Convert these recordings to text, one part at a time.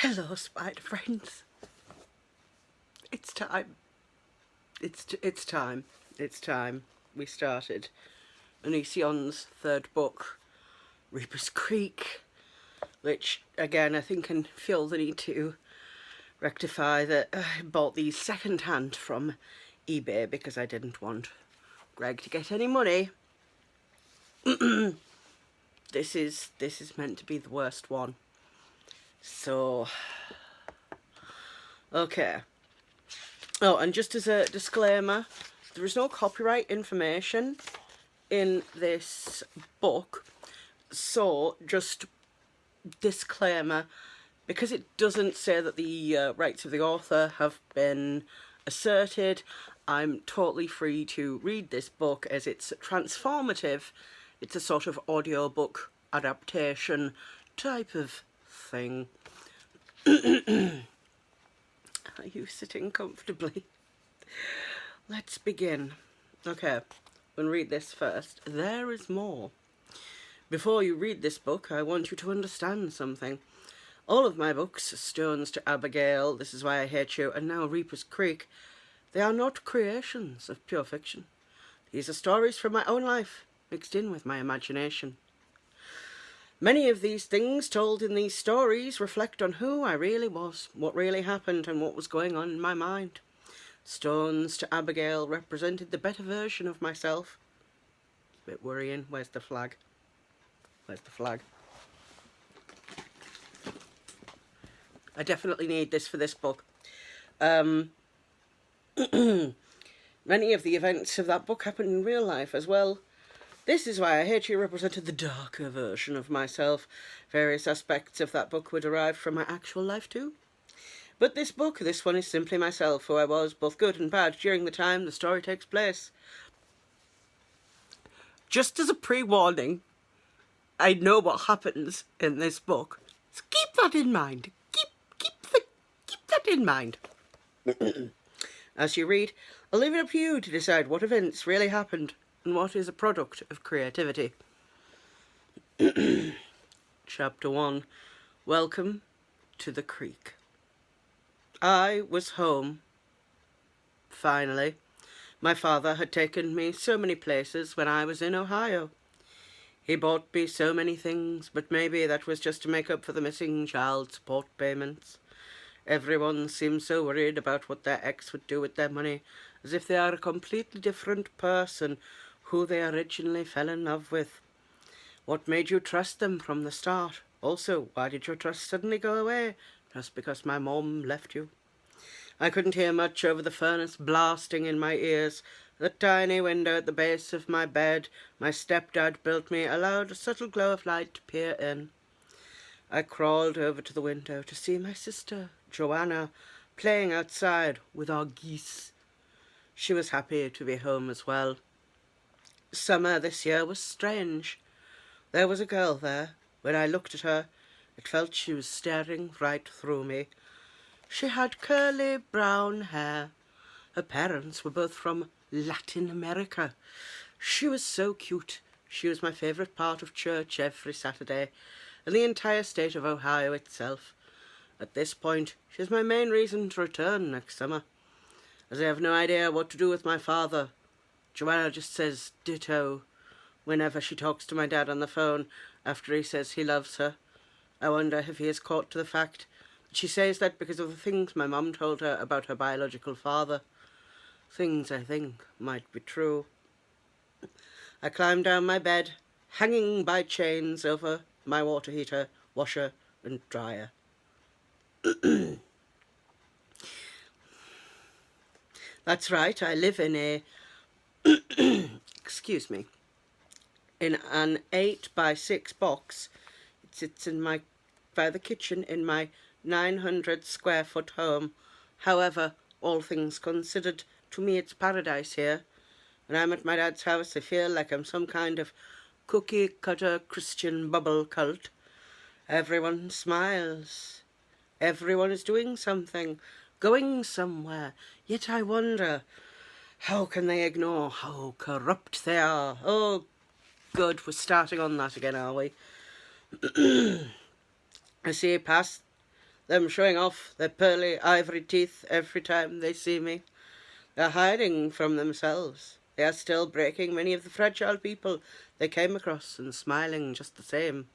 Hello, spider friends. It's time. It's time. It's time. We started Onision's third book, Reaper's Creek, which again I think can feel the need to rectify that I bought these second hand from eBay because I didn't want Greg to get any money. This is meant to be the worst one. So okay. Oh, and just as a disclaimer, there is no copyright information in this book, so just disclaimer, because it doesn't say that the rights of the author have been asserted, I'm totally free to read this book as it's transformative. It's a sort of audiobook adaptation type of thing. Are you sitting comfortably? Let's begin. Okay, we'll read this first. There is more. Before you read this book, I want you to understand something. All of my books, Stones to Abigail, This Is Why I Hate You, and now Reaper's Creek, they are not creations of pure fiction. These are stories from my own life, mixed in with my imagination. Many of these things told in these stories reflect on who I really was, what really happened, and what was going on in my mind. Stones to Abigail represented the better version of myself. It's a bit worrying. Where's the flag? Where's the flag? I definitely need this for this book. Many of the events of that book happened in real life as well. This Is Why I Hate You represented the darker version of myself. Various aspects of that book were derived from my actual life too. But this one is simply myself, who I was, both good and bad, during the time the story takes place. Just as a pre-warning, I know what happens in this book, so keep that in mind. Keep that in mind. As you read, I'll leave it up to you to decide what events really happened and what is a product of creativity. Chapter 1. Welcome to the Creek. I was home. Finally. My father had taken me so many places when I was in Ohio. He bought me so many things, but maybe that was just to make up for the missing child support payments. Everyone seemed so worried about what their ex would do with their money, as if they are a completely different person who they originally fell in love with. What made you trust them from the start? Also, why did your trust suddenly go away? Just because my mom left you? I couldn't hear much over the furnace blasting in my ears. The tiny window at the base of my bed my stepdad built me allowed a subtle glow of light to peer in. I crawled over to the window to see my sister, Joanna, playing outside with our geese. She was happy to be home as well. Summer this year was strange. There was a girl there. When I looked at her, it felt she was staring right through me. She had curly brown hair. Her parents were both from Latin America. She was so cute. She was my favourite part of church every Saturday, and the entire state of Ohio itself. At this point, she is my main reason to return next summer. As I have no idea what to do with my father, Joanna just says ditto whenever she talks to my dad on the phone after he says he loves her. I wonder if he is caught to the fact that she says that because of the things my mum told her about her biological father. Things I think might be true. I climbed down my bed, hanging by chains over my water heater, washer and dryer. That's right, I live in a excuse me, in an 8x6 box. It sits by the kitchen in my 900 square foot home. However, all things considered, to me it's paradise here. When I'm at my dad's house, I feel like I'm some kind of cookie-cutter Christian bubble cult. Everyone smiles. Everyone is doing something, going somewhere. Yet I wonder, how can they ignore how corrupt they are? Oh, good, we're starting on that again, are we? I see past them showing off their pearly ivory teeth every time they see me. They're hiding from themselves. They are still breaking many of the fragile people they came across and smiling just the same.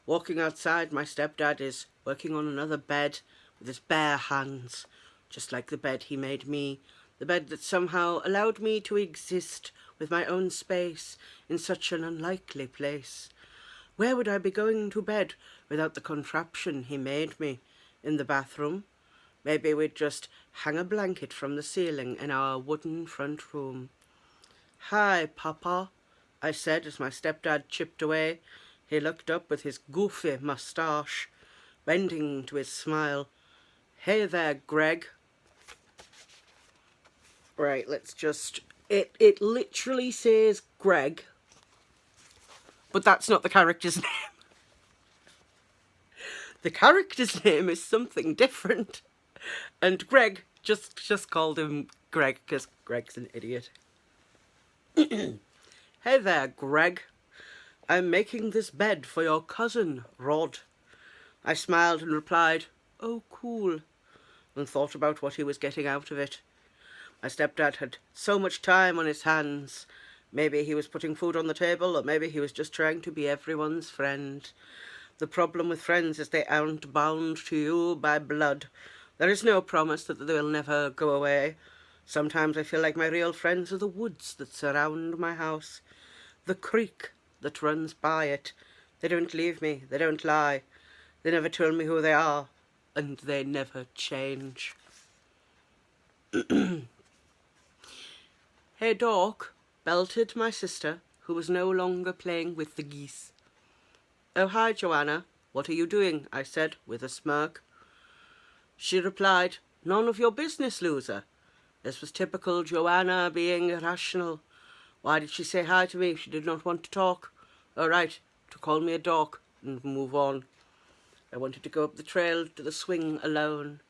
Walking outside, my stepdad is working on another bed with his bare hands, just like the bed he made me, the bed that somehow allowed me to exist with my own space in such an unlikely place. Where would I be going to bed without the contraption he made me? In the bathroom? Maybe we'd just hang a blanket from the ceiling in our wooden front room. "Hi, Papa," I said as my stepdad chipped away. He looked up with his goofy moustache, bending to his smile. "Hey there, Greg." Right, let's just... It literally says Greg, but that's not the character's name. The character's name is something different. And Greg just called him Greg because Greg's an idiot. "Hey there, Greg. I'm making this bed for your cousin, Rod." I smiled and replied, "Oh, cool," and thought about what he was getting out of it. My stepdad had so much time on his hands. Maybe he was putting food on the table, or maybe he was just trying to be everyone's friend. The problem with friends is they aren't bound to you by blood. There is no promise that they will never go away. Sometimes I feel like my real friends are the woods that surround my house, the creek that runs by it. They don't leave me, they don't lie. They never tell me who they are, and they never change. "Hey, Dork," belted my sister, who was no longer playing with the geese. "Oh, hi, Joanna. What are you doing?" I said, with a smirk. She replied, "None of your business, loser." This was typical Joanna being irrational. Why did she say hi to me if she did not want to talk? Oh, right, to call me a dork and move on. I wanted to go up the trail to the swing alone,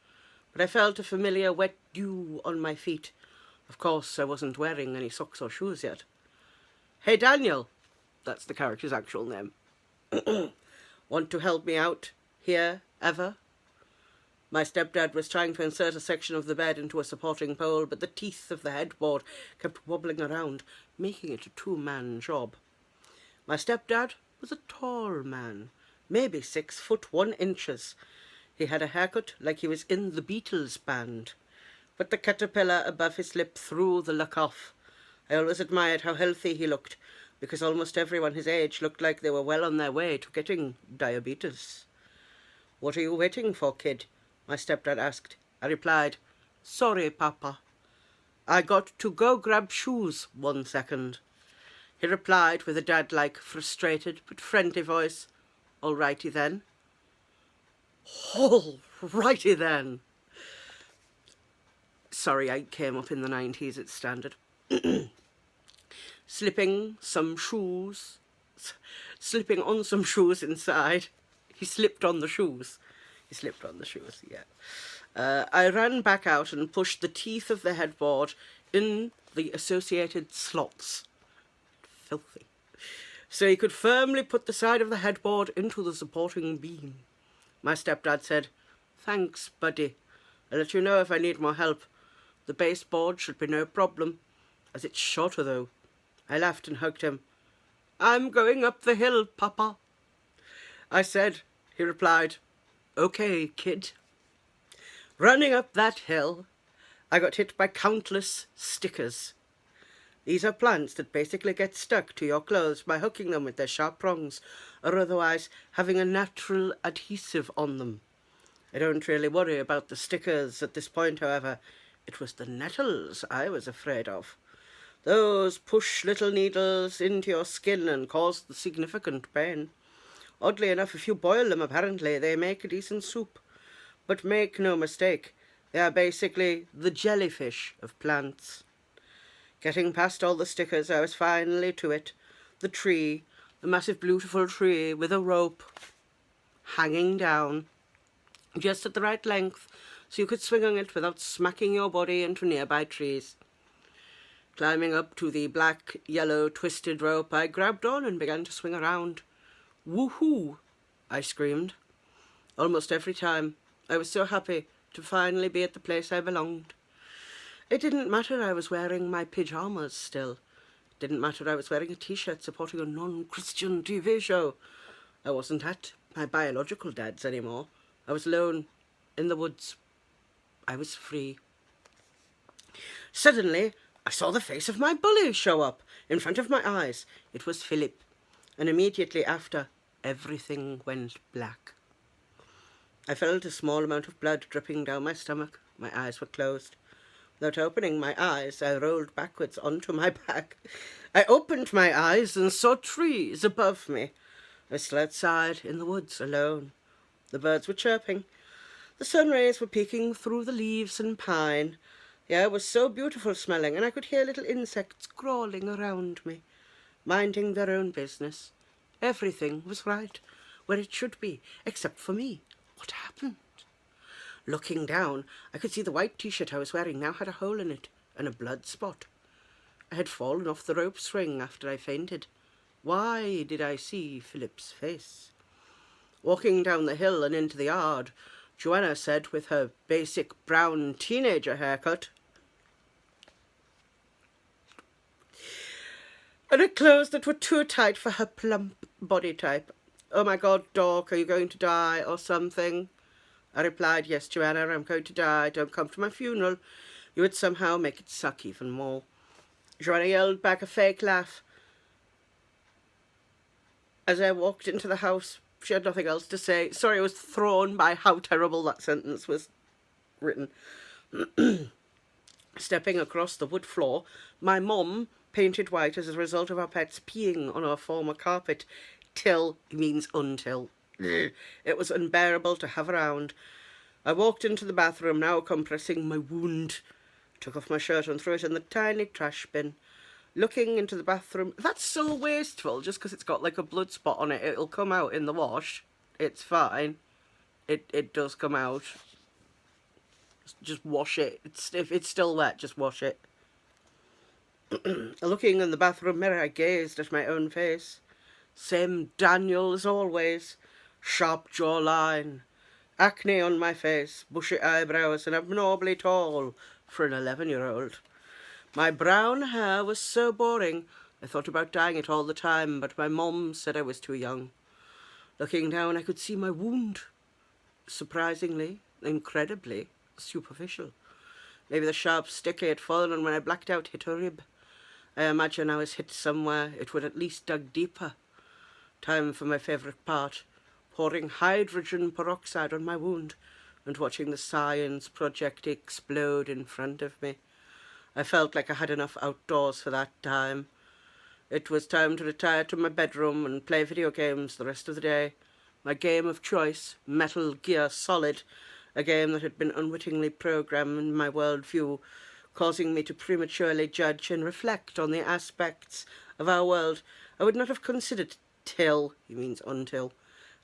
but I felt a familiar wet dew on my feet. Of course, I wasn't wearing any socks or shoes yet. "Hey, Daniel," that's the character's actual name. "Want to help me out here, ever?" My stepdad was trying to insert a section of the bed into a supporting pole, but the teeth of the headboard kept wobbling around, making it a two-man job. My stepdad was a tall man, maybe 6'1". He had a haircut like he was in the Beatles band, but the caterpillar above his lip threw the look off. I always admired how healthy he looked, because almost everyone his age looked like they were well on their way to getting diabetes. "What are you waiting for, kid?" my stepdad asked. I replied, "Sorry, Papa. I got to go grab shoes 1 second." He replied with a dad-like, frustrated but friendly voice, "All righty then." All righty then. Sorry, I came up in the 90s, it's standard. Slipping on some shoes inside. He slipped on the shoes, yeah. I ran back out and pushed the teeth of the headboard in the associated slots. Filthy. So he could firmly put the side of the headboard into the supporting beam. My stepdad said, "Thanks, buddy. I'll let you know if I need more help. The baseboard should be no problem, as it's shorter though." I laughed and hugged him. "I'm going up the hill, Papa," I said. He replied, "Okay, kid." Running up that hill, I got hit by countless stickers. These are plants that basically get stuck to your clothes by hooking them with their sharp prongs, or otherwise having a natural adhesive on them. I don't really worry about the stickers at this point, however. It was the nettles I was afraid of. Those push little needles into your skin and cause the significant pain. Oddly enough, if you boil them, apparently, they make a decent soup. But make no mistake, they are basically the jellyfish of plants. Getting past all the stickers, I was finally to it. The tree, the massive beautiful tree with a rope hanging down, just at the right length, so you could swing on it without smacking your body into nearby trees. Climbing up to the black, yellow, twisted rope, I grabbed on and began to swing around. "Woohoo!" I screamed. Almost every time, I was so happy to finally be at the place I belonged. It didn't matter I was wearing my pyjamas still. It didn't matter I was wearing a t-shirt supporting a non-Christian TV show. I wasn't at my biological dad's anymore. I was alone in the woods. I was free. Suddenly, I saw the face of my bully show up in front of my eyes. It was Philip. And immediately after, everything went black. I felt a small amount of blood dripping down my stomach. My eyes were closed. Without opening my eyes, I rolled backwards onto my back. I opened my eyes and saw trees above me. I was still outside in the woods alone. The birds were chirping. The sun rays were peeking through the leaves and pine. The air was so beautiful smelling, and I could hear little insects crawling around me, minding their own business. Everything was right, where it should be, except for me. What happened? Looking down, I could see the white t-shirt I was wearing now had a hole in it, and a blood spot. I had fallen off the rope swing after I fainted. Why did I see Philip's face? Walking down the hill and into the yard, Joanna said with her basic brown teenager haircut, and her clothes that were too tight for her plump body type, "Oh my God, Doc, are you going to die or something?" I replied, "Yes, Joanna, I'm going to die. Don't come to my funeral. You would somehow make it suck even more." Joanna yelled back a fake laugh. As I walked into the house, she had nothing else to say. Sorry, I was thrown by how terrible that sentence was written. Stepping across the wood floor, my mum painted white as a result of our pets peeing on our former carpet. Till means until. It was unbearable to have around. I walked into the bathroom, now compressing my wound. Took off my shirt and threw it in the tiny trash bin. Looking into the bathroom, that's so wasteful. Just because it's got like a blood spot on it, it'll come out in the wash. It's fine. It does come out. Just wash it. If it's still wet, just wash it. Looking in the bathroom mirror, I gazed at my own face. Same Daniel as always. Sharp jawline, acne on my face, bushy eyebrows, and abnormally tall for an 11-year-old. My brown hair was so boring, I thought about dyeing it all the time, but my mum said I was too young. Looking down, I could see my wound. Surprisingly, incredibly superficial. Maybe the sharp stick had fallen and when I blacked out hit a rib. I imagine I was hit somewhere. It would at least dug deeper. Time for my favourite part, pouring hydrogen peroxide on my wound and watching the science project explode in front of me. I felt like I had enough outdoors for that time. It was time to retire to my bedroom and play video games the rest of the day. My game of choice, Metal Gear Solid, a game that had been unwittingly programmed in my worldview, causing me to prematurely judge and reflect on the aspects of our world I would not have considered till, he means until,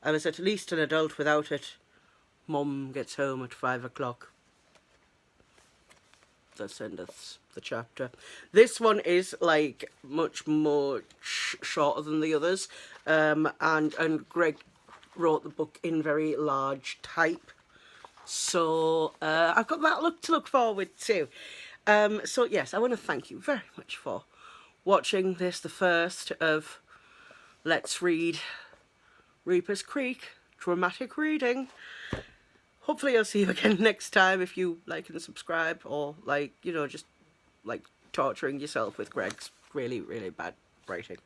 I was at least an adult without it. Mum gets home at 5 o'clock. Thus endeth the chapter. This one is like much more shorter than the others, and Greg wrote the book in very large type, so I've got that to look forward to. So yes, I want to thank you very much for watching this, the first of Let's Read Reaper's Creek dramatic reading. Hopefully I'll see you again next time if you like and subscribe, or like, you know, just like torturing yourself with Greg's really, really bad writing.